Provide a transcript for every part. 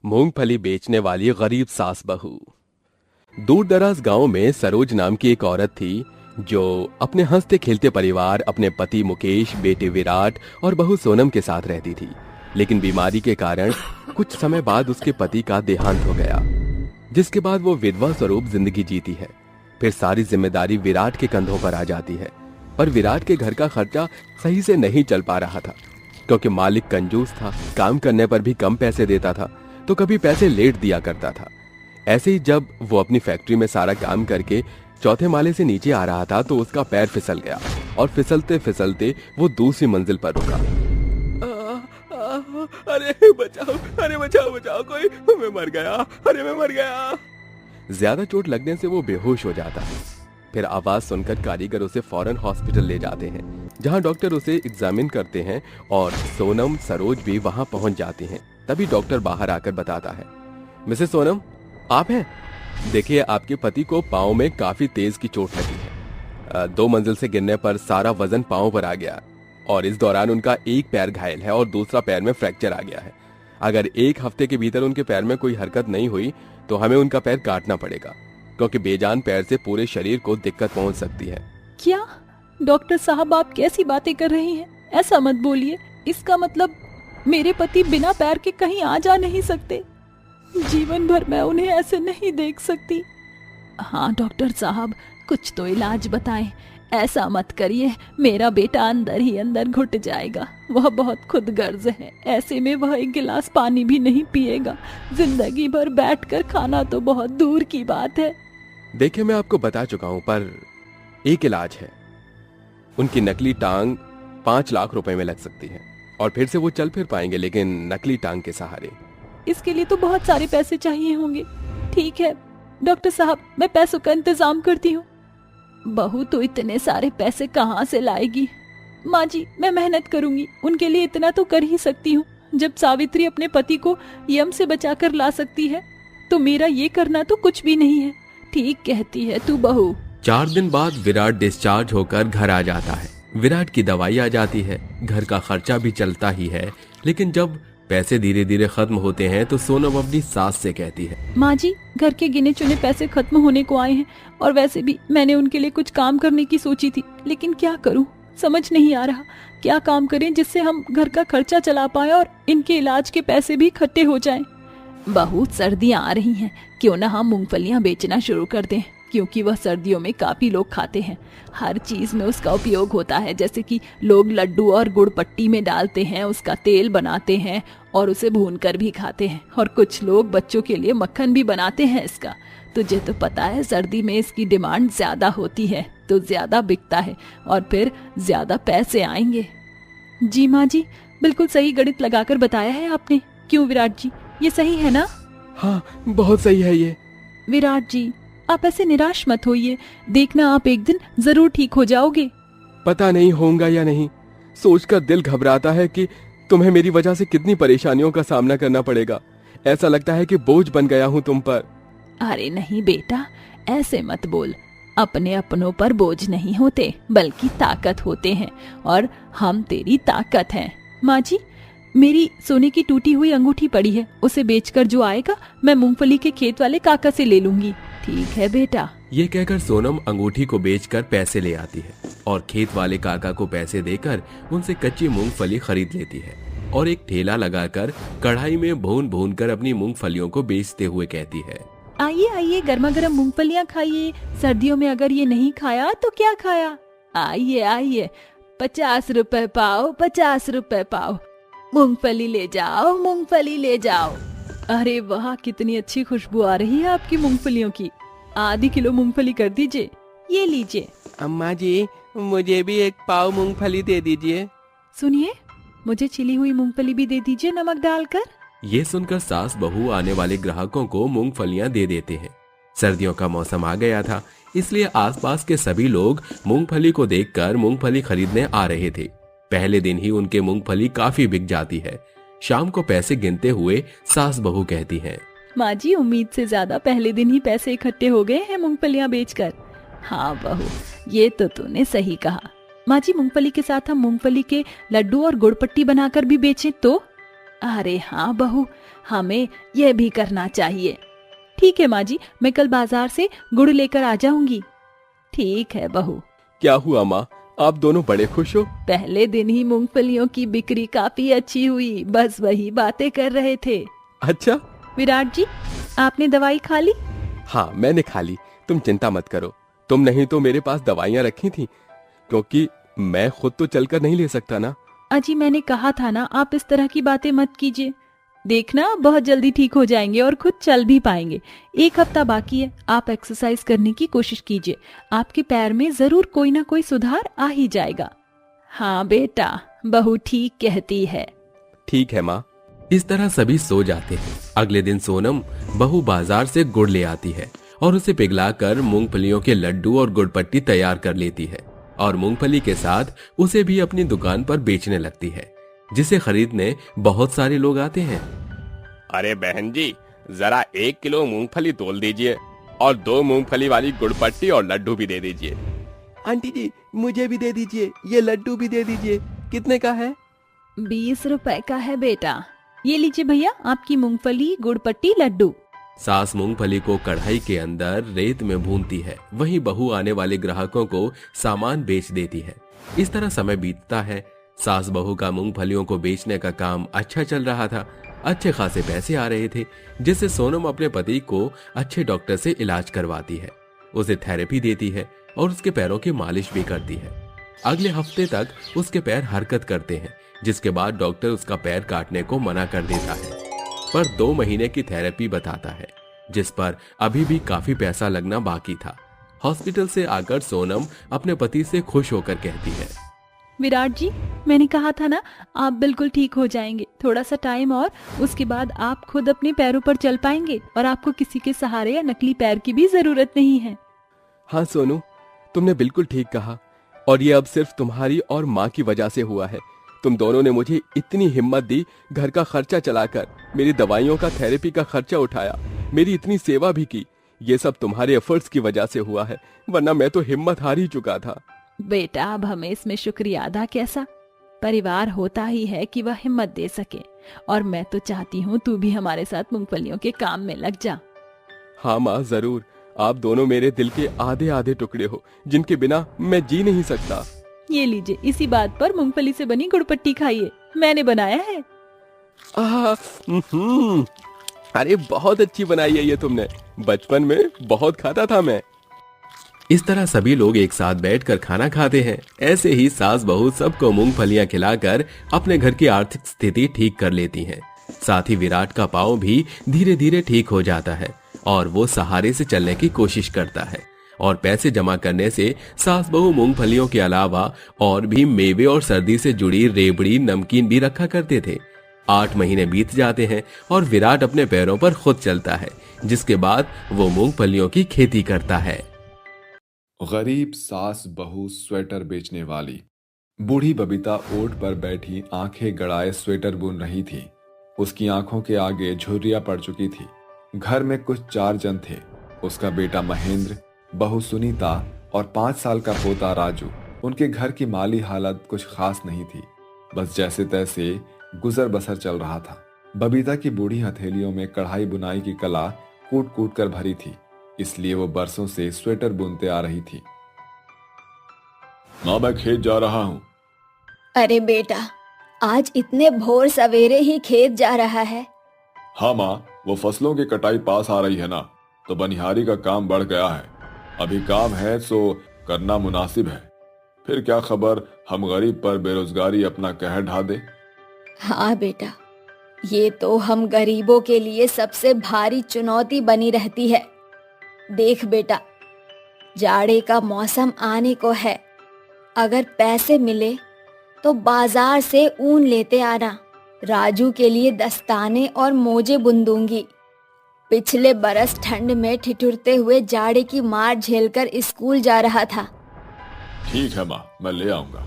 मूंगफली बेचने वाली गरीब सास बहू। दूर दराज गांव में सरोज नाम की एक औरत थी जो अपने हंसते खेलते परिवार, अपने पति मुकेश, बेटे विराट और बहू सोनम के साथ रहती थी। लेकिन बीमारी के कारण कुछ समय बाद उसके पति का देहांत हो गया, जिसके बाद वो विधवा स्वरूप जिंदगी जीती है। फिर सारी जिम्मेदारी विराट के कंधों पर आ जाती है। पर विराट के घर का खर्चा सही से नहीं चल पा रहा था, क्योंकि मालिक कंजूस था, काम करने पर भी कम पैसे देता था, तो कभी पैसे लेट दिया करता था। ऐसे ही जब वो अपनी फैक्ट्री में सारा काम करके चौथे माले से नीचे आ रहा था तो उसका पैर फिसल गया और फिसलते फिसलते वो दूसरी मंजिल पर रुका। अरे बचाओ, अरे बचाओ बचाओ, कोई, मैं मर गया, अरे मैं मर गया। ज्यादा चोट लगने से वो बेहोश हो जाता है। फिर आवाज सुनकर कारीगर उसे फौरन हॉस्पिटल ले जाते हैं, जहां डॉक्टर उसे एग्जामिन करते हैं और सोनम, सरोज भी वहां पहुंच जाती हैं। तभी डॉक्टर बाहर आकर बताता है, मिसेस सोनम, आप हैं? देखिए, आपके पति को पांव में काफी तेज की चोट लगी है। 2 मंजिल से गिरने पर सारा वजन पांव पर आ गया और इस दौरान उनका एक पैर घायल है और दूसरा पैर में फ्रैक्चर आ गया है। अगर 1 हफ्ते के भीतर उनके पैर में कोई हरकत नहीं हुई तो हमें उनका पैर काटना पड़ेगा, क्योंकि बेजान पैर से पूरे शरीर को दिक्कत पहुंच सकती है। क्या डॉक्टर साहब, आप कैसी बातें कर रही हैं? ऐसा मत बोलिए। इसका मतलब मेरे पति बिना पैर के कहीं आ जा नहीं सकते। जीवन भर मैं उन्हें ऐसे नहीं देख सकती। हाँ डॉक्टर साहब, कुछ तो इलाज बताएं। ऐसा मत करिए, मेरा बेटा अंदर ही अंदर घुट जाएगा। वह बहुत खुदगर्ज है, ऐसे में वह 1 गिलास पानी भी नहीं पिएगा। जिंदगी भर बैठकर खाना तो बहुत दूर की बात है। देखिए, मैं आपको बता चुका हूं, पर एक इलाज है। उनकी नकली टांग 5 लाख रुपए में लग सकती है और फिर से वो चल फिर पाएंगे, लेकिन नकली टांग के सहारे। इसके लिए तो बहुत सारे पैसे चाहिए होंगे। ठीक है डॉक्टर साहब, मैं पैसों का इंतजाम करती हूँ। बहू तो इतने सारे पैसे कहाँ से लाएगी? माँ जी, मैं मेहनत करूंगी, उनके लिए इतना तो कर ही सकती हूँ। जब सावित्री अपने पति को यम से बचाकर ला सकती है तो मेरा ये करना तो कुछ भी नहीं है। ठीक कहती है तू बहू। 4 दिन बाद विराट डिस्चार्ज होकर घर आ जाता है। विराट की दवाई आ जाती है, घर का खर्चा भी चलता ही है। लेकिन जब पैसे धीरे धीरे खत्म होते हैं तो सोनम अपनी सास से कहती है, माँ जी, घर के गिने चुने पैसे खत्म होने को आए हैं और वैसे भी मैंने उनके लिए कुछ काम करने की सोची थी, लेकिन क्या करूँ, समझ नहीं आ रहा। क्या काम करें जिससे हम घर का खर्चा चला पाए और इनके इलाज के पैसे भी इकट्ठे हो जाएं। बहुत सर्दियाँ आ रही हैं, क्यों ना हम मूंगफलियाँ बेचना शुरू कर दें, क्योंकि वह सर्दियों में काफी लोग खाते हैं। हर चीज में उसका उपयोग होता है, जैसे कि लोग लड्डू और गुड़ पट्टी में डालते हैं, उसका तेल बनाते हैं और उसे भूनकर भी खाते हैं, और कुछ लोग बच्चों के लिए मक्खन भी बनाते हैं इसका। तुझे तो पता है, सर्दी में इसकी डिमांड ज्यादा होती है तो ज्यादा बिकता है और फिर ज्यादा पैसे आएंगे। जी माँ जी, बिल्कुल सही गणित लगाकर बताया है आपने। क्यों विराट जी, ये सही है ना? हाँ, बहुत सही है ये। विराट जी, आप ऐसे निराश मत होइए, देखना आप एक दिन जरूर ठीक हो जाओगे। पता नहीं होगा या नहीं, सोचकर दिल घबराता है कि तुम्हें मेरी वजह से कितनी परेशानियों का सामना करना पड़ेगा। ऐसा लगता है कि बोझ बन गया हूँ तुम पर। अरे नहीं बेटा, ऐसे मत बोल। अपने अपनों पर बोझ नहीं होते, बल्कि ताकत होते हैं, और हम तेरी ताकत हैं। माँ जी, मेरी सोने की टूटी हुई अंगूठी पड़ी है, उसे बेचकर जो आएगा मैं मूंगफली के खेत वाले काका से ले लूंगी। ठीक है बेटा। ये कहकर सोनम अंगूठी को बेचकर पैसे ले आती है और खेत वाले काका को पैसे देकर उनसे कच्ची मूंगफली खरीद लेती है और एक ठेला लगाकर कढ़ाई में भून भून कर अपनी मूंगफलियों को बेचते हुए कहती है, आइए आइए, गर्मा गर्म मूंगफलियाँ खाइए। सर्दियों में अगर ये नहीं खाया तो क्या खाया। आइए आइए, 50 रुपए पाओ, 50 रुपए पाओ। मूंगफली ले जाओ, मूंगफली ले जाओ। अरे वाह, कितनी अच्छी खुशबू आ रही है आपकी मूंगफलियों की। आधी किलो मूंगफली कर दीजिए। ये लीजिए। अम्मा जी, मुझे भी 1 पाव मूंगफली दे दीजिए। सुनिए, मुझे छिली हुई मूंगफली भी दे दीजिए, नमक डालकर। ये सुनकर सास बहू आने वाले ग्राहकों को मूंगफलियां दे देते हैं। सर्दियों का मौसम आ गया था, इसलिए आसपास के सभी लोग मूंगफली को देखकर मूंगफली खरीदने आ रहे थे। पहले दिन ही उनके मूंगफली काफी बिक जाती है। शाम को पैसे गिनते हुए सास बहू कहती हैं, माँ जी, उम्मीद से ज्यादा पहले दिन ही पैसे इकट्ठे हो गए हैं मूंगफलियाँ बेचकर। हाँ बहू, ये तो तूने सही कहा। माँ जी, मूंगफली के साथ हम मूंगफली के लड्डू और गुड़ पट्टी बनाकर भी बेचें तो? अरे हाँ बहू, हमें यह भी करना चाहिए। ठीक है माँ जी, मैं कल बाजार से गुड़ लेकर आ जाऊंगी। ठीक है बहू। क्या हुआ माँ, आप दोनों बड़े खुश हो? पहले दिन ही मूंगफलियों की बिक्री काफी अच्छी हुई, बस वही बातें कर रहे थे। अच्छा। विराट जी, आपने दवाई खा ली? हाँ, मैंने खा ली, तुम चिंता मत करो। तुम नहीं तो मेरे पास दवाइयाँ रखी थी, क्योंकि मैं खुद तो चलकर नहीं ले सकता ना। अजी मैंने कहा था ना, आप इस तरह की बातें मत कीजिए। देखना बहुत जल्दी ठीक हो जाएंगे और खुद चल भी पाएंगे। 1 हफ्ता बाकी है, आप एक्सरसाइज करने की कोशिश कीजिए। आपके पैर में जरूर कोई ना कोई सुधार आ ही जाएगा। हाँ बेटा, बहू ठीक कहती है। ठीक है माँ। इस तरह सभी सो जाते हैं। अगले दिन सोनम बहू बाजार से गुड़ ले आती है और उसे पिघलाकर मूंगफलियों के लड्डू और गुड़पट्टी तैयार कर लेती है और मूंगफली के साथ उसे भी अपनी दुकान पर बेचने लगती है, जिसे खरीदने बहुत सारे लोग आते हैं। अरे बहन जी, जरा 1 किलो मूंगफली तोल दीजिए और 2 मूंगफली वाली गुड़पट्टी और लड्डू भी दे दीजिए। आंटी जी, मुझे भी दे दीजिए, ये लड्डू भी दे दीजिए। कितने का है? 20 रुपए का है बेटा। ये लीजिए भैया, आपकी मूंगफली, गुड़पट्टी, लड्डू। सास मूंगफली को कढ़ाई के अंदर रेत में भूनती है, वहीं बहू आने वाले ग्राहकों को सामान बेच देती है। इस तरह समय बीतता है। सास बहू का मूंगफलियों को बेचने का काम अच्छा चल रहा था। अच्छे खासे पैसे आ रहे थे, जिससे सोनम अपने पति को अच्छे डॉक्टर से इलाज करवाती है, उसे थेरेपी देती है और उसके पैरों की मालिश भी करती है। अगले हफ्ते तक उसके पैर हरकत करते हैं, जिसके बाद डॉक्टर उसका पैर काटने को मना कर देता है, पर 2 महीने की थेरेपी बताता है, जिस पर अभी भी काफी पैसा लगना बाकी था। हॉस्पिटल से आकर सोनम अपने पति से खुश होकर कहती है, विराट जी, मैंने कहा था ना, आप बिल्कुल ठीक हो जाएंगे। थोड़ा सा टाइम और, उसके बाद आप खुद अपने पैरों पर चल पाएंगे और आपको किसी के सहारे या नकली पैर की भी जरूरत नहीं है। हाँ सोनू, तुमने बिल्कुल ठीक कहा, और ये अब सिर्फ तुम्हारी और माँ की वजह से हुआ है। तुम दोनों ने मुझे इतनी हिम्मत दी, घर का खर्चा चलाकर मेरी दवाइयों का, थेरेपी का खर्चा उठाया, मेरी इतनी सेवा भी की। ये सब तुम्हारे एफर्ट्स की वजह से हुआ है, वरना मैं तो हिम्मत हार ही चुका था। बेटा, अब हमें इसमें शुक्रिया अदा कैसा? परिवार होता ही है कि वह हिम्मत दे सके, और मैं तो चाहती हूँ तू भी हमारे साथ मूंगफलियों के काम में लग जा। हाँ माँ, जरूर। आप दोनों मेरे दिल के आधे आधे टुकड़े हो, जिनके बिना मैं जी नहीं सकता। ये लीजिए, इसी बात पर मूंगफली से बनी गुड़पट्टी खाइए, मैंने बनाया है। अरे बहुत अच्छी बनाई है ये तुमने, बचपन में बहुत खाता था मैं। इस तरह सभी लोग एक साथ बैठकर खाना खाते हैं। ऐसे ही सास बहू सबको मूंगफलियां खिलाकर अपने घर की आर्थिक स्थिति ठीक कर लेती हैं। साथ ही विराट का पाँव भी धीरे धीरे ठीक हो जाता है और वो सहारे से चलने की कोशिश करता है। और पैसे जमा करने से सास बहू मूंगफलियों के अलावा और भी मेवे और सर्दी से जुड़ी रेबड़ी, नमकीन भी रखा करते थे। 8 महीने बीत जाते हैं और विराट अपने पैरों पर खुद चलता है, जिसके बाद वो मूंगफलियों की खेती करता है। गरीब सास बहू स्वेटर बेचने वाली। बूढ़ी बबीता ओट पर बैठी आंखें गड़ाए स्वेटर बुन रही थी। उसकी आंखों के आगे झुर्रियां पड़ चुकी थी। घर में कुछ 4 जन थे, उसका बेटा महेंद्र, बहू सुनीता और 5 साल का पोता राजू। उनके घर की माली हालत कुछ खास नहीं थी, बस जैसे तैसे गुजर बसर चल रहा था। बबीता की बूढ़ी हथेलियों में कढ़ाई बुनाई की कला कूट कूट कर भरी थी, इसलिए वो बरसों से स्वेटर बुनते आ रही थी। माँ, मैं खेत जा रहा हूँ। अरे बेटा, आज इतने भोर सवेरे ही खेत जा रहा है? हाँ माँ, वो फसलों की कटाई पास आ रही है ना, तो बनिहारी का काम बढ़ गया है। अभी काम है सो करना मुनासिब है, फिर क्या खबर हम गरीब पर बेरोजगारी अपना कहर ढा दे। हाँ बेटा, ये तो हम गरीबों के लिए सबसे भारी चुनौती बनी रहती है। देख बेटा, जाड़े का मौसम आने को है। अगर पैसे मिले तो बाजार से ऊन लेते आना। राजू के लिए दस्ताने और मोजे बुन दूंगी। पिछले बरस ठंड में ठिठुरते हुए जाड़े की मार झेलकर स्कूल जा रहा था। ठीक है माँ, मैं ले आऊंगा।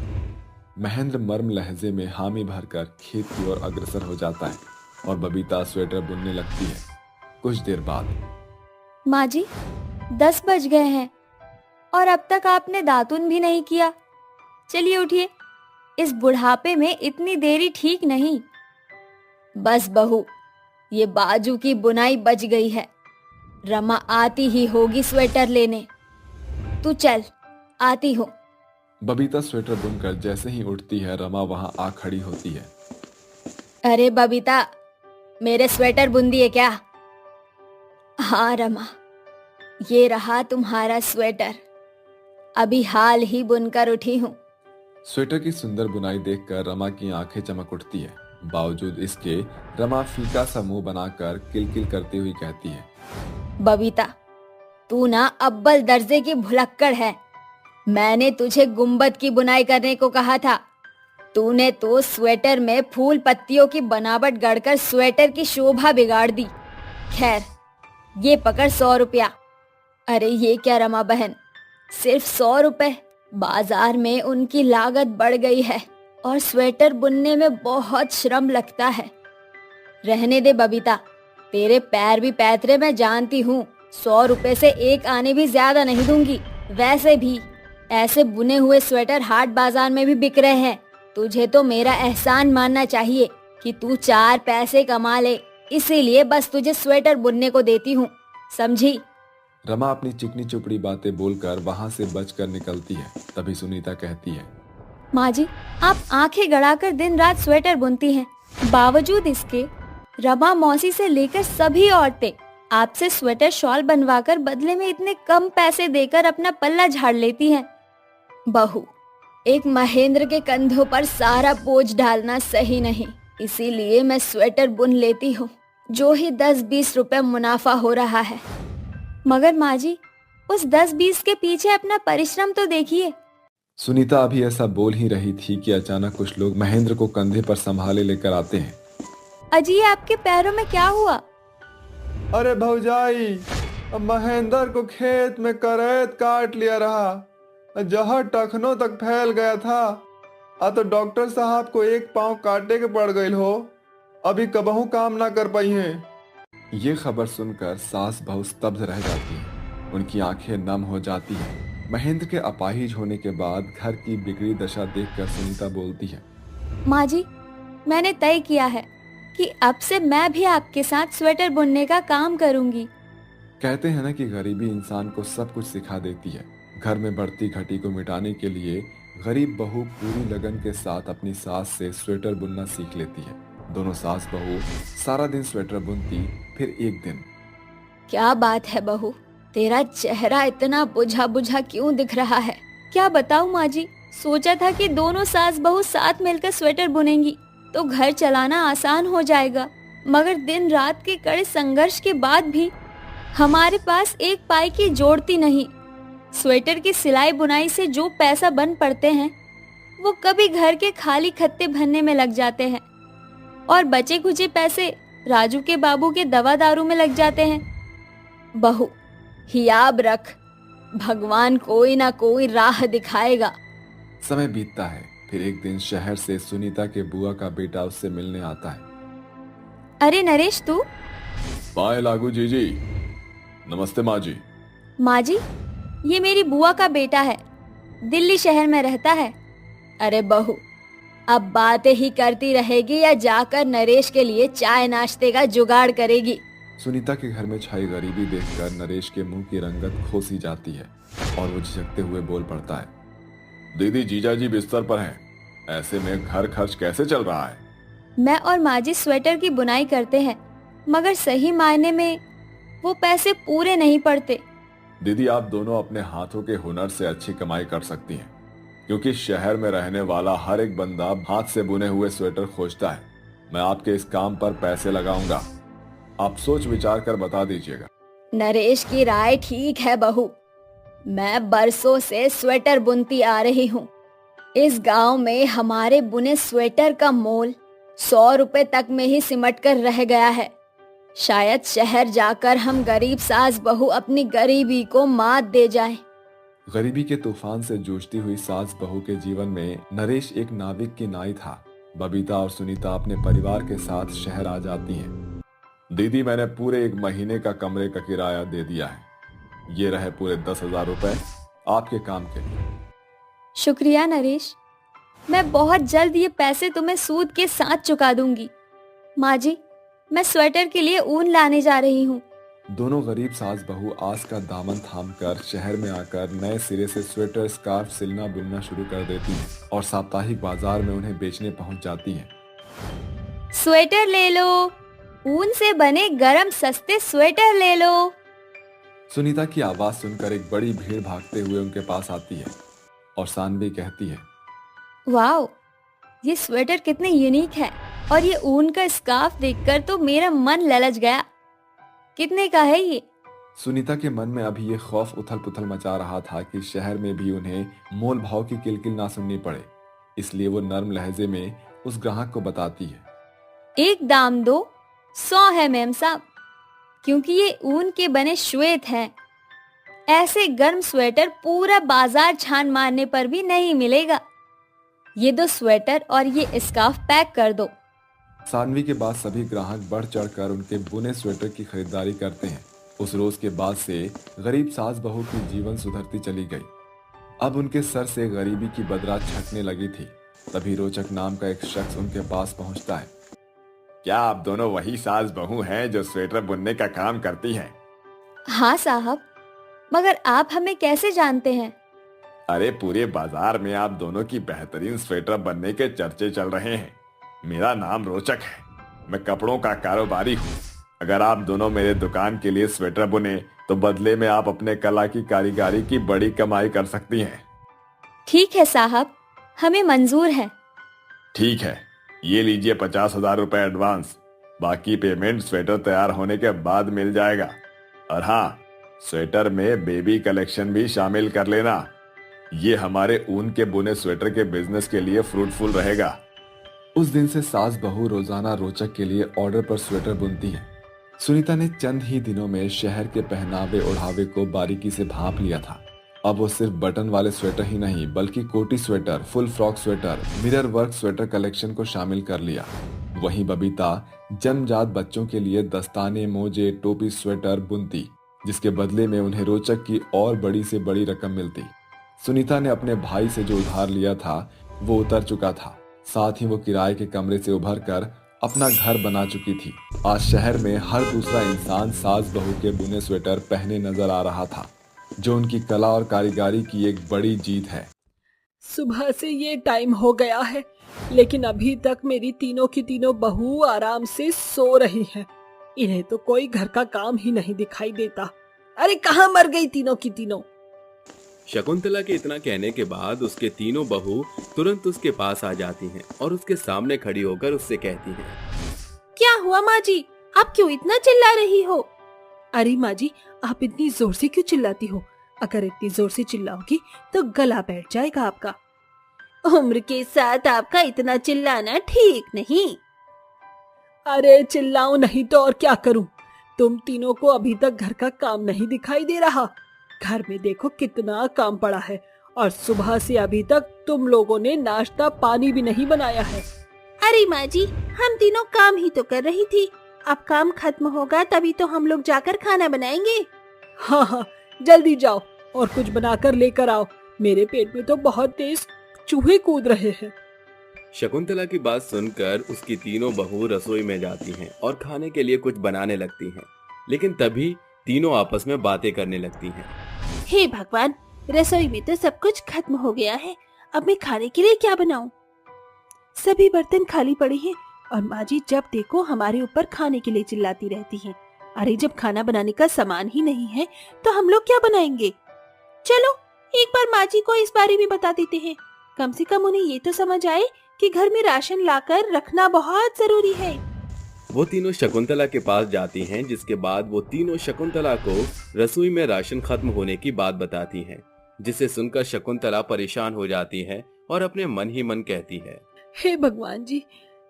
महेंद्र मर्म लहजे में हामी भरकर खेत की ओर अग्रसर हो जाता है और बबीता स्वेटर बुनने लगती है। कुछ देर बाद, माँ जी, 10 बज गए हैं और अब तक आपने दातुन भी नहीं किया। चलिए उठिए, इस बुढ़ापे में इतनी देरी ठीक नहीं। बस बहू, ये बाजू की बुनाई बच गई है। रमा आती ही होगी स्वेटर लेने। तू चल, आती हूँ। बबीता स्वेटर बुनकर जैसे ही उठती है, रमा वहां आ खड़ी होती है। अरे बबीता, मेरे स्वेटर बुन दिए क्या? हाँ रमा, ये रहा तुम्हारा स्वेटर। अभी हाल ही बुनकर उठी हूँ। स्वेटर की सुंदर बुनाई देखकर रमा की आंखें चमक उठती है। बावजूद इसके रमा फीका सा मुंह बनाकर किलकिल करती हुई कहती है, बबीता, तू ना अव्वल दर्जे की भुलक्कड़ है। मैंने तुझे गुंबद की बुनाई करने को कहा था। तूने तो स्वेटर में फूल पत्तियों की बनावट गढ़कर स्वेटर की शोभा बिगाड़ दी। खैर, ये पकड़ 100 रुपया। अरे ये क्या रमा बहन, सिर्फ 100 रुपए? बाजार में उनकी लागत बढ़ गई है और स्वेटर बुनने में बहुत श्रम लगता है। रहने दे बबीता, तेरे पैर भी पैतरे मैं जानती हूँ। 100 रुपए से एक आने भी ज्यादा नहीं दूंगी। वैसे भी ऐसे बुने हुए स्वेटर हाट बाजार में भी बिक रहे हैं। तुझे तो मेरा एहसान मानना चाहिए कि तू 4 पैसे कमा ले, इसीलिए बस तुझे स्वेटर बुनने को देती हूँ, समझी? रमा अपनी चिकनी चुपड़ी बातें बोलकर वहां से बचकर निकलती है। तभी सुनीता कहती है, माँ जी, आप आंखें गड़ाकर दिन रात स्वेटर बुनती हैं। बावजूद इसके रमा मौसी से लेकर सभी औरतें आपसे स्वेटर शॉल बनवाकर बदले में इतने कम पैसे देकर अपना पल्ला झाड़ लेती हैं। बहू, एक महेंद्र के कंधों पर सारा बोझ डालना सही नहीं, इसीलिए मैं स्वेटर बुन लेती हूँ, जो ही 10-20 रुपए मुनाफा हो रहा है। मगर माँ जी, उस 10-20 के पीछे अपना परिश्रम तो देखिए। सुनीता अभी ऐसा बोल ही रही थी कि अचानक कुछ लोग महेंद्र को कंधे पर संभाले लेकर आते हैं। अजी, आपके पैरों में क्या हुआ? अरे भौजाई, महेंद्र को खेत में करैत काट लिया रहा, जहर टखनों तक फैल गया था। तो डॉक्टर साहब को एक पांव काटे के पड़ गई हो, अभी कबहू काम ना कर पाई हैं। ये खबर सुनकर सास बहू स्तब्ध रह जाती है, उनकी आंखें नम हो जाती हैं। महेंद्र के अपाहिज होने के बाद घर की बिगड़ी दशा देखकर सुनीता बोलती है, माँ जी, मैंने तय किया है कि अब से मैं भी आपके साथ स्वेटर बुनने का काम करूंगी। कहते हैं ना कि गरीबी इंसान को सब कुछ सिखा देती है। घर में बढ़ती घटी को मिटाने के लिए गरीब बहू पूरी लगन के साथ अपनी सास से स्वेटर बुनना सीख लेती है। दोनों सास बहू सारा दिन स्वेटर बुनती। फिर एक दिन, क्या बात है बहू, तेरा चेहरा इतना बुझा बुझा क्यों दिख रहा है? क्या बताऊं माँ जी, सोचा था कि दोनों सास बहू साथ मिलकर स्वेटर बुनेंगी तो घर चलाना आसान हो जाएगा, मगर दिन रात के कड़े संघर्ष के बाद भी हमारे पास एक पाई की जोड़ती नहीं। स्वेटर की सिलाई बुनाई से जो पैसा बन पड़ते हैं वो कभी घर के खाली खत्ते भरने में लग जाते हैं और बचे खुचे पैसे राजू के बाबू के दवा दारू में लग जाते हैं। बहू, हियाब रख, भगवान कोई ना कोई राह दिखाएगा। समय बीतता है। फिर एक दिन शहर से सुनीता के बुआ का बेटा उससे मिलने आता है। अरे नरेश, तू? पाए लागू जी। नमस्ते माँ जी। माँ जी, ये मेरी बुआ का बेटा है, दिल्ली शहर में रहता है। अरे बहू, अब बातें ही करती रहेगी या जाकर नरेश के लिए चाय नाश्ते का जुगाड़ करेगी? सुनीता के घर में छाई गरीबी देखकर नरेश के मुंह की रंगत खोसी जाती है और वो झिझकते हुए बोल पड़ता है, दीदी, जीजा जी बिस्तर पर हैं, ऐसे में घर खर्च कैसे चल रहा है? मैं और माँ जी स्वेटर की बुनाई करते हैं, मगर सही मायने में वो पैसे पूरे नहीं पड़ते। दीदी, आप दोनों अपने हाथों के हुनर से अच्छी कमाई कर सकती हैं, क्योंकि शहर में रहने वाला हर एक बंदा हाथ से बुने हुए स्वेटर खोजता है। मैं आपके इस काम पर पैसे लगाऊंगा, आप सोच विचार कर बता दीजिएगा। नरेश की राय ठीक है बहू, मैं बरसों से स्वेटर बुनती आ रही हूँ। इस गांव में हमारे बुने स्वेटर का मोल 100 रुपए तक में ही सिमट कर रह गया है। शायद शहर जाकर हम गरीब सास बहू अपनी गरीबी को मात दे जाएं। गरीबी के तूफान से जूझती हुई सास बहू के जीवन में नरेश एक नाविक की नाई था। बबीता और सुनीता अपने परिवार के साथ शहर आ जाती हैं। दीदी, मैंने पूरे 1 महीने का कमरे का किराया दे दिया है, ये रहे पूरे 10,000 रुपए आपके काम के लिए। शुक्रिया नरेश, मैं बहुत जल्द ये पैसे तुम्हें सूद के साथ चुका दूंगी। माँ जी, मैं स्वेटर के लिए ऊन लाने जा रही हूँ। दोनों गरीब सास बहू आस का दामन थामकर शहर में आकर नए सिरे से स्वेटर स्कार्फ सिलना बुनना शुरू कर देती हैं और साप्ताहिक बाजार में उन्हें बेचने पहुंच जाती हैं। स्वेटर ले लो, ऊन से बने गरम सस्ते स्वेटर ले लो। सुनीता की आवाज सुनकर एक बड़ी भीड़ भागते हुए उनके पास आती है और सानवी कहती है, वाओ, ये स्वेटर कितने यूनिक है और ये ऊन का स्कार्फ देखकर तो मेरा मन ललच गया। कितने का है ये? सुनीता के मन में अभी ये खौफ उथल पुथल मचा रहा था कि शहर में भी उन्हें मोल भाव की किलकिल ना सुननी पड़े, इसलिए वो नर्म लहजे में उस ग्राहक को बताती है, एक दाम दो, 100 है मैम साहब, क्योंकि ये ऊन के बने श्वेत हैं। ऐसे गर्म स्वेटर पूरा बाजार छान मारने पर भी नहीं मिलेगा। ये दो स्वेटर और ये स्कार्फ पैक कर दो। सानवी के बाद सभी ग्राहक बढ़ चढ़कर उनके बुने स्वेटर की खरीदारी करते हैं। उस रोज के बाद से गरीब सास बहू की जीवन सुधरती चली गई। अब उनके सर से गरीबी की बदरा छटने लगी थी। तभी रोचक नाम का एक शख्स उनके पास पहुंचता है। क्या आप दोनों वही सास बहू हैं जो स्वेटर बुनने का काम करती हैं? हाँ साहब, मगर आप हमें कैसे जानते हैं? अरे पूरे बाजार में आप दोनों की बेहतरीन स्वेटर बनने के चर्चे चल रहे हैं। मेरा नाम रोचक है, मैं कपड़ों का कारोबारी हूँ। अगर आप दोनों मेरे दुकान के लिए स्वेटर बुने तो बदले में आप अपने कला की कारीगरी की बड़ी कमाई कर सकती हैं। ठीक है साहब, हमें मंजूर है। ठीक है, ये लीजिए 50,000 रुपए एडवांस। बाकी पेमेंट स्वेटर तैयार होने के बाद मिल जाएगा। और हाँ, स्वेटर में बेबी कलेक्शन भी शामिल कर लेना। ये हमारे ऊन के बुने स्वेटर के बिजनेस के लिए फ्रूटफुल रहेगा। उस दिन से सास बहू रोजाना रोचक के लिए ऑर्डर पर स्वेटर बुनती हैं। सुनीता ने चंद ही दिनों में शहर के पहनावे ओढ़ावे को बारीकी से भांप लिया था। अब वो सिर्फ बटन वाले स्वेटर ही नहीं बल्कि कोटी sweater, full frock sweater, mirror work sweater collection को शामिल कर लिया। वहीं बबीता जन्मजात बच्चों के लिए दस्ताने, मोजे, टोपी, स्वेटर बुनती, जिसके बदले में उन्हें रोचक की और बड़ी से बड़ी रकम मिलती। सुनीता ने अपने भाई से जो उधार लिया था वो उतर चुका था। साथ ही वो किराए के कमरे से उभर कर अपना घर बना चुकी थी। आज शहर में हर दूसरा इंसान सास बहू के बुने स्वेटर पहने नजर आ रहा था, जो उनकी कला और कारीगरी की एक बड़ी जीत है। सुबह से ये टाइम हो गया है, लेकिन अभी तक मेरी तीनों की तीनों बहू आराम से सो रही हैं। इन्हें तो कोई घर का काम ही नहीं दिखाई देता। अरे कहाँ मर गई तीनों की तीनों? शकुंतला के इतना कहने के बाद उसके तीनों बहू तुरंत उसके पास आ जाती हैं और उसके सामने खड़ी होकर उससे कहती हैं, क्या हुआ माँ जी, आप क्यों इतना चिल्ला रही हो? अरे माँ जी, आप इतनी जोर से क्यों चिल्लाती हो? अगर इतनी जोर से चिल्लाओगी तो गला बैठ जाएगा आपका। उम्र के साथ आपका इतना चिल्लाना ठीक नहीं। अरे चिल्लाऊं नहीं तो और क्या करूं? तुम तीनों को अभी तक घर का काम नहीं दिखाई दे रहा? घर में देखो कितना काम पड़ा है और सुबह से अभी तक तुम लोगों ने नाश्ता पानी भी नहीं बनाया है। अरे माँ जी, हम तीनों काम ही तो कर रही थी। अब काम खत्म होगा तभी तो हम लोग जाकर खाना बनाएंगे। हाँ हाँ, जल्दी जाओ और कुछ बनाकर लेकर आओ। मेरे पेट में तो बहुत तेज चूहे कूद रहे हैं। शकुंतला की बात सुनकर उसकी तीनों बहू रसोई में जाती हैं और खाने के लिए कुछ बनाने लगती हैं, लेकिन तभी तीनों आपस में बातें करने लगती हैं। हे भगवान, रसोई में तो सब कुछ खत्म हो गया है। अब मैं खाने के लिए क्या बनाऊं? सभी बर्तन खाली पड़े हैं और माँ जी जब देखो हमारे ऊपर खाने के लिए चिल्लाती रहती हैं। अरे जब खाना बनाने का सामान ही नहीं है तो हम लोग क्या बनाएंगे? चलो एक बार माँ जी को इस बारे में बता देते हैं। कम से कम उन्हें ये तो समझ आए कि घर में राशन लाकर रखना बहुत जरूरी है। वो तीनों शकुंतला के पास जाती हैं, जिसके बाद वो तीनों शकुंतला को रसोई में राशन खत्म होने की बात बताती हैं, जिसे सुनकर शकुंतला परेशान हो जाती है और अपने मन ही मन कहती है, हे भगवान जी,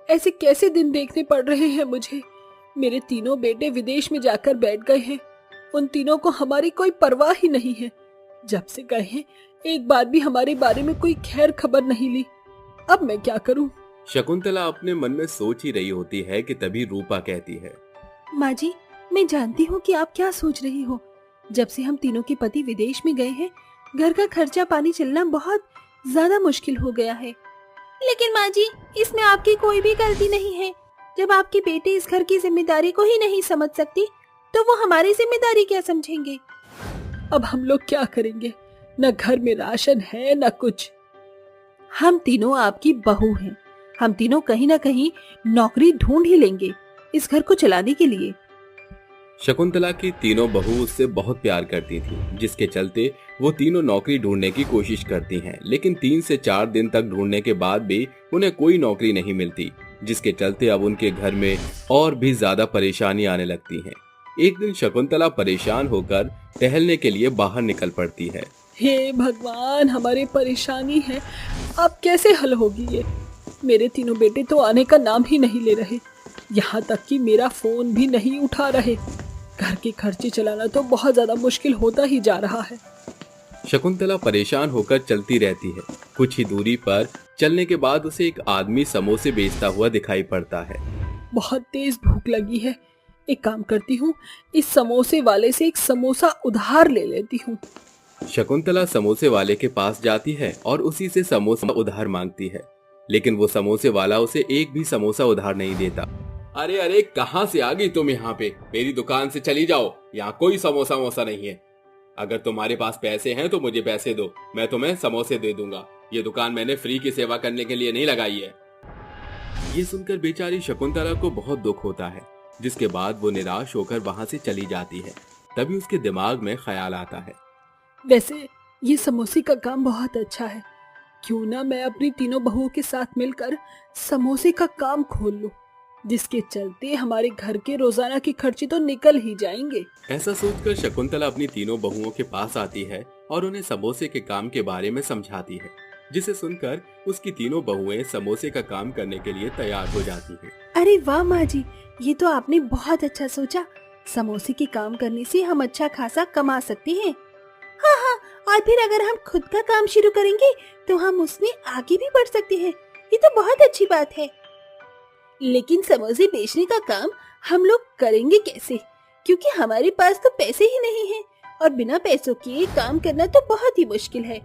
ऐसे कैसे दिन देखने पड़ रहे हैं मुझे। मेरे तीनों बेटे विदेश में जाकर बैठ गए हैं। उन तीनों को हमारी कोई परवाह ही नहीं है। जब से गए हैं एक बार भी हमारे बारे में कोई खैर खबर नहीं ली। अब मैं क्या करूं? शकुंतला अपने मन में सोच ही रही होती है कि तभी रूपा कहती है, माँ जी, मैं जानती हूँ कि आप क्या सोच रही हो। जब से हम तीनों के पति विदेश में गए हैं, घर का खर्चा पानी चलना बहुत ज्यादा मुश्किल हो गया है। लेकिन माँ जी, इसमें आपकी कोई भी गलती नहीं है। जब आपके बेटे इस घर की जिम्मेदारी को ही नहीं समझ सकती तो वो हमारी जिम्मेदारी क्या समझेंगे? अब हम लोग क्या करेंगे? न घर में राशन है न कुछ। हम तीनों आपकी बहू हैं। हम तीनों कहीं ना कहीं नौकरी ढूंढ ही लेंगे इस घर को चलाने के लिए। शकुंतला की तीनों बहू उससे बहुत प्यार करती थी, जिसके चलते वो तीनों नौकरी ढूंढने की कोशिश करती हैं, लेकिन 3 से 4 दिन तक ढूंढने के बाद भी उन्हें कोई नौकरी नहीं मिलती, जिसके चलते अब उनके घर में और भी ज्यादा परेशानी आने लगती है। एक दिन शकुंतला परेशान होकर टहलने के लिए बाहर निकल पड़ती है। हे भगवान, हमारी परेशानी है, अब कैसे हल होगी ये? मेरे तीनों बेटे तो आने का नाम ही नहीं ले रहे, यहाँ तक कि मेरा फोन भी नहीं उठा रहे। घर के खर्चे चलाना तो बहुत ज्यादा मुश्किल होता ही जा रहा है। शकुंतला परेशान होकर चलती रहती है। कुछ ही दूरी पर चलने के बाद उसे एक आदमी समोसे बेचता हुआ दिखाई पड़ता है। बहुत तेज भूख लगी है, एक काम करती हूँ, इस समोसे वाले से एक समोसा उधार ले लेती हूँ। शकुंतला समोसे वाले के पास जाती है और उसी से समोसा उधार मांगती है, लेकिन वो समोसे वाला उसे एक भी समोसा उधार नहीं देता। अरे अरे, कहाँ से आ गई तुम यहाँ पे? मेरी दुकान से चली जाओ, यहाँ कोई समोसा वोसा नहीं है। अगर तुम्हारे पास पैसे हैं तो मुझे पैसे दो, मैं तुम्हें समोसे दे दूंगा। ये दुकान मैंने फ्री की सेवा करने के लिए नहीं लगाई है। ये सुनकर बेचारी शकुंतला को बहुत दुख होता है, जिसके बाद वो निराश होकर वहां से चली जाती है। तभी उसके दिमाग में ख्याल आता है, वैसे ये समोसे का काम बहुत अच्छा है, क्यों ना मैं अपनी तीनों बहुओं के साथ मिलकर समोसे का काम खोल लूं, जिसके चलते हमारे घर के रोजाना के खर्चे तो निकल ही जाएंगे। ऐसा सोचकर शकुंतला अपनी तीनों बहुओं के पास आती है और उन्हें समोसे के काम के बारे में समझाती है, जिसे सुनकर उसकी तीनों बहुएं समोसे का काम करने के लिए तैयार हो जाती हैं। अरे वाह माँ जी, ये तो आपने बहुत अच्छा सोचा। समोसे के काम करने से हम अच्छा खासा कमा सकते हैं। हाँ हाँ, और फिर अगर हम खुद का काम शुरू करेंगे तो हम उसमें आगे भी बढ़ सकते हैं। ये तो बहुत अच्छी बात है। लेकिन समोसे बेचने का काम हम लोग करेंगे कैसे? क्योंकि हमारे पास तो पैसे ही नहीं हैं और बिना पैसों के काम करना तो बहुत ही मुश्किल है।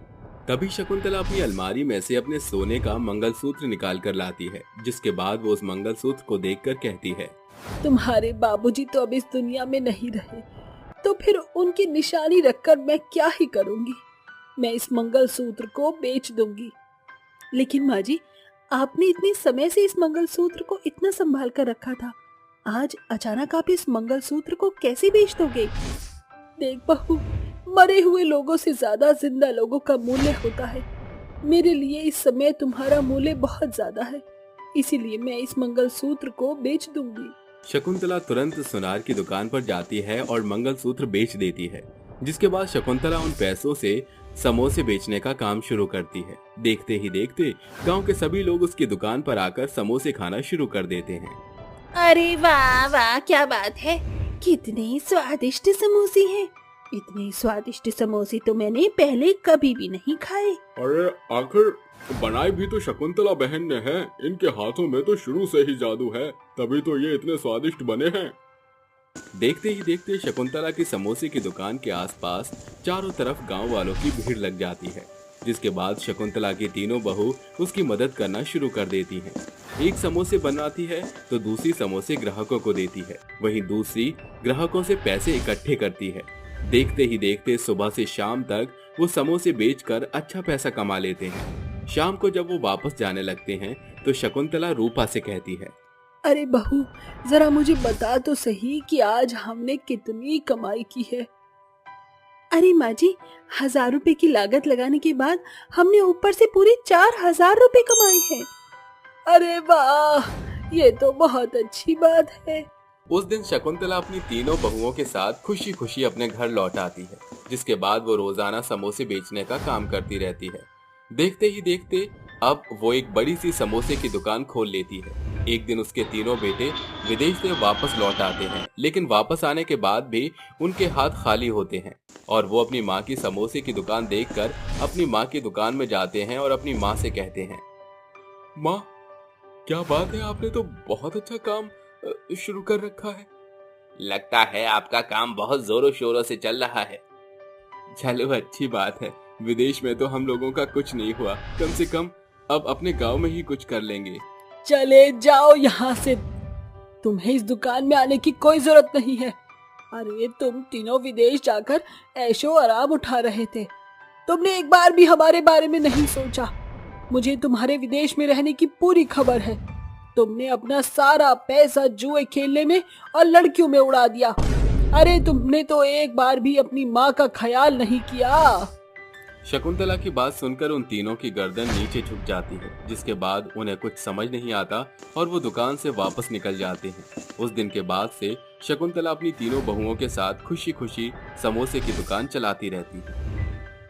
तभी शकुंतला अपनी अलमारी में से अपने सोने का मंगलसूत्र निकाल कर लाती है, जिसके बाद वो उस मंगलसूत्र को देखकर कहती है, तुम्हारे बाबूजी तो अब इस दुनिया में नहीं रहे, तो फिर उनकी निशानी रखकर मैं क्या ही करूंगी? मैं इस मंगलसूत्र को बेच दूंगी। लेकिन माँ जी, आपने इतने समय से इस मंगलसूत्र को इतना संभाल कर रखा था, आज अचानक आप इस मंगलसूत्र को कैसे बेच दोगे? देख बहू, मरे हुए लोगों से ज्यादा जिंदा लोगों का मूल्य होता है। मेरे लिए इस समय तुम्हारा मूल्य बहुत ज्यादा है, इसीलिए मैं इस मंगलसूत्र को बेच दूंगी। शकुंतला तुरंत सुनार की दुकान पर जाती है और मंगलसूत्र बेच देती है, जिसके बाद शकुंतला उन पैसों से समोसे बेचने का काम शुरू करती है। देखते ही देखते गांव के सभी लोग उसकी दुकान पर आकर समोसे खाना शुरू कर देते हैं। अरे वाह वाह, क्या बात है, कितने स्वादिष्ट समोसे हैं। इतने स्वादिष्ट समोसे तो मैंने पहले कभी भी नहीं खाए। अरे आखिर बनाई भी तो शकुंतला बहन ने है, इनके हाथों में तो शुरू से ही जादू है, तभी तो ये इतने स्वादिष्ट बने हैं। देखते ही देखते शकुंतला की समोसे की दुकान के आसपास चारों तरफ गांव वालों की भीड़ लग जाती है, जिसके बाद शकुंतला की तीनों बहू उसकी मदद करना शुरू कर देती हैं। एक समोसे बनाती है तो दूसरी समोसे ग्राहकों को देती है, वहीं दूसरी ग्राहकों से पैसे इकट्ठे करती है। देखते ही देखते सुबह से शाम तक वो समोसे बेचकर अच्छा पैसा कमा लेते हैं। शाम को जब वो वापस जाने लगते हैं तो शकुंतला रूपा से कहती है, अरे बहू, जरा मुझे बता तो सही कि आज हमने कितनी कमाई की है? अरे माँ जी, 1000 रुपए की लागत लगाने के बाद हमने ऊपर से पूरे 4000 रुपए कमाए हैं। अरे वाह, ये तो बहुत अच्छी बात है। उस दिन शकुंतला अपनी तीनों बहुओं के साथ खुशी खुशी अपने घर लौट आती है, जिसके बाद वो रोजाना समोसे बेचने का काम करती रहती है। देखते ही देखते अब वो एक बड़ी सी समोसे की दुकान खोल लेती है। एक दिन उसके तीनों बेटे विदेश से वापस लौट आते हैं, लेकिन वापस आने के बाद भी उनके हाथ खाली होते हैं और वो अपनी माँ की समोसे की दुकान देखकर अपनी माँ की दुकान में जाते हैं और अपनी माँ से कहते हैं, माँ, क्या बात है, आपने तो बहुत अच्छा काम शुरू कर रखा है। लगता है आपका काम बहुत जोरों शोरों से चल रहा है। चलो अच्छी बात है, विदेश में तो हम लोगों का कुछ नहीं हुआ, कम से कम अब अपने गांव में ही कुछ कर लेंगे। चले जाओ यहाँ से, तुम्हें इस दुकान में आने की कोई जरूरत नहीं है। अरे तुम तीनों विदेश जाकर ऐशो आराम उठा रहे थे, तुमने एक बार भी हमारे बारे में नहीं सोचा। मुझे तुम्हारे विदेश में रहने की पूरी खबर है। तुमने अपना सारा पैसा जुए खेलने में और लड़कियों में उड़ा दिया। अरे तुमने तो एक बार भी अपनी माँ का ख्याल नहीं किया। शकुंतला की बात सुनकर उन तीनों की गर्दन नीचे झुक जाती है, जिसके बाद उन्हें कुछ समझ नहीं आता और वो दुकान से वापस निकल जाते हैं। उस दिन के बाद से शकुंतला अपनी तीनों बहुओं के साथ खुशी खुशी समोसे की दुकान चलाती रहती है।